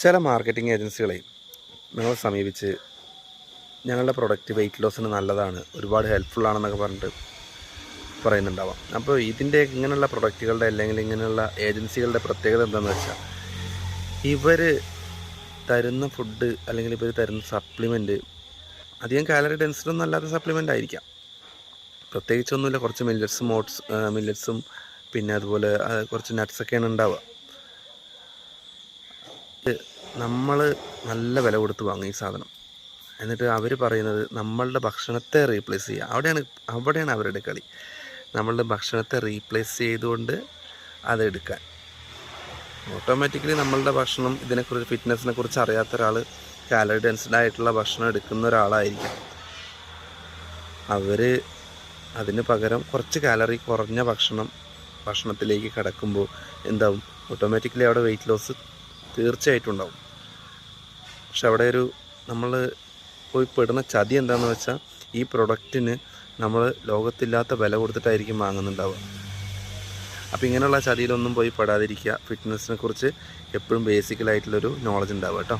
ചില മാർക്കറ്റിംഗ് ഏജൻസികളെ ഞങ്ങളെ സമീപിച്ച് ഞങ്ങളുടെ പ്രൊഡക്റ്റ് വെയിറ്റ് ലോസിന് നല്ലതാണ്, ഒരുപാട് ഹെൽപ്ഫുള്ളാണെന്നൊക്കെ പറഞ്ഞിട്ട് പറയുന്നുണ്ടാവാം. അപ്പോൾ ഇതിൻ്റെ ഇങ്ങനെയുള്ള പ്രൊഡക്റ്റുകളുടെ അല്ലെങ്കിൽ ഇങ്ങനെയുള്ള ഏജൻസികളുടെ പ്രത്യേകത എന്താണെന്ന് വെച്ചാൽ, ഇവർ തരുന്ന ഫുഡ് അല്ലെങ്കിൽ ഇവർ തരുന്ന സപ്ലിമെൻറ്റ് അധികം കാലറി ഡെൻസിറ്റി ഒന്നും അല്ലാത്ത സപ്ലിമെൻ്റ് ആയിരിക്കാം. പ്രത്യേകിച്ചൊന്നുമില്ല, കുറച്ച് മില്ലറ്റ്സും പിന്നെ അതുപോലെ കുറച്ച് നട്ട്സൊക്കെയാണ് ഉണ്ടാവുക. നമ്മൾ നല്ല വില കൊടുത്ത് വാങ്ങും ഈ സാധനം. എന്നിട്ട് അവർ പറയുന്നത് നമ്മളുടെ ഭക്ഷണത്തെ റീപ്ലേസ് ചെയ്യുക. അവിടെയാണ് അവരുടെ കളി. നമ്മളുടെ ഭക്ഷണത്തെ റീപ്ലേസ് ചെയ്തുകൊണ്ട് അതെടുക്കാൻ. ഓട്ടോമാറ്റിക്കലി നമ്മളുടെ ഭക്ഷണം ഇതിനെക്കുറിച്ച് ഫിറ്റ്നസ്സിനെ കുറിച്ച് അറിയാത്ത ഒരാൾ കാലറി ഡെൻസ്ഡ് ആയിട്ടുള്ള ഭക്ഷണം എടുക്കുന്ന ഒരാളായിരിക്കും. അവർ അതിന് പകരം കുറച്ച് കാലറി കുറഞ്ഞ ഭക്ഷണത്തിലേക്ക് കിടക്കുമ്പോൾ എന്താവും, ഓട്ടോമാറ്റിക്കലി അവിടെ വെയിറ്റ് ലോസ് തീർച്ചയായിട്ടും ഉണ്ടാവും. പക്ഷെ അവിടെ നമ്മൾ പോയി പെടുന്ന ചതി എന്താണെന്ന് വെച്ചാൽ, ഈ പ്രൊഡക്റ്റിന് നമ്മൾ ലോകത്തില്ലാത്ത വില കൊടുത്തിട്ടായിരിക്കും വാങ്ങുന്നുണ്ടാവുക. അപ്പോൾ ഇങ്ങനെയുള്ള ചതിയിലൊന്നും പോയി പെടാതിരിക്കുക. ഫിറ്റ്നസ്സിനെ കുറിച്ച് എപ്പോഴും ബേസിക്കലായിട്ടുള്ളൊരു നോളജ് ഉണ്ടാവുക കേട്ടോ.